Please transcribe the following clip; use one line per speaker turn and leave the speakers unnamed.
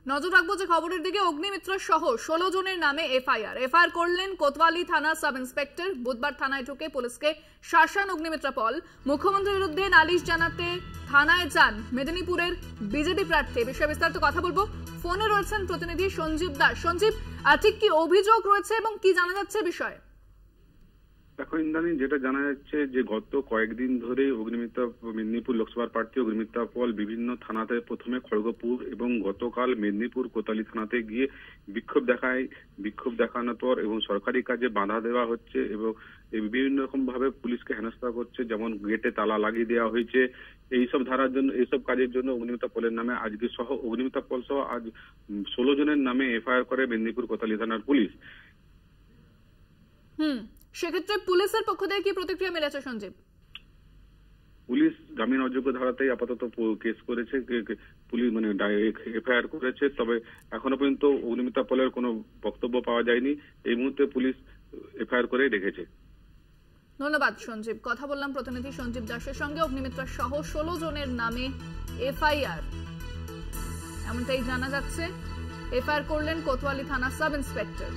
নজর রাখবো যে খবরের দিকে। অগ্নিমিত্র সহ 16 জনের নামে এফআইআর করলেন কোতোয়ালি থানা সাব ইন্সপেক্টর। বুধবার থানায় ঢুকে পুলিশকে শাসান অগ্নিমিত্র পল। মুখ্যমন্ত্রীর বিরুদ্ধে নালিশ জানাতে থানায় যান মেদিনীপুরের বিজেপি প্রার্থী। বিষয়ে বিস্তারিত কথা বলবো। ফোনে রয়েছেন প্রতিনিধি সঞ্জীব দাস। সঞ্জীব, ঠিক কি অভিযোগ রয়েছে এবং কি জানা যাচ্ছে বিষয়ে?
দেখো ইন্দ্রাণী, যেটা জানা যাচ্ছে যে গত কয়েকদিন ধরে অগ্নিমিত্রা মেদিনীপুর লোকসভার প্রার্থী অগ্নিমিত্রা পল বিভিন্ন থানাতে, প্রথমে খড়গপুর এবং গতকাল মেদিনীপুর কোতোয়ালি থানাতে গিয়ে বিক্ষোভ দেখানোর পর এবং সরকারি কাজে বাধা দেওয়া হচ্ছে এবং বিভিন্ন রকম ভাবে পুলিশকে হেনস্থা করছে, যেমন গেটে তালা লাগিয়ে দেওয়া হয়েছে। এইসব ধারার জন্য, এইসব কাজের জন্য অগ্নিমিত্রা পলের নামে আজকে অগ্নিমিত্রা পল সহ আজ 16 জনের নামে এফআইআর করে মেদিনীপুর কোতোয়ালি থানার পুলিশ।
সেক্ষেত্রে পুলিশের পক্ষ থেকে কি প্রতিক্রিয়া মিলেছে সঞ্জীব?
পুলিশ জামিন অযোগ্য ধারাতেই আপাতত কেস করেছে, পুলিশ এফআইআর করেছে। তবে এখনো পর্যন্ত অগ্নিমিত্রা পলের কোনো বক্তব্য পাওয়া যায়নি। এই মুহূর্তে পুলিশ এফআইআর করে রেখেছে।
ধন্যবাদ সঞ্জীব। কথা বললাম প্রতিনিধি সঞ্জীব দাসের সঙ্গে। অগ্নিমিত্রা সহ 16 জনের নামে এফআইআর, এমনটাই জানা যাচ্ছে। এফআইআর করলেন কোতোয়ালি থানা সাব ইন্সপেক্টর।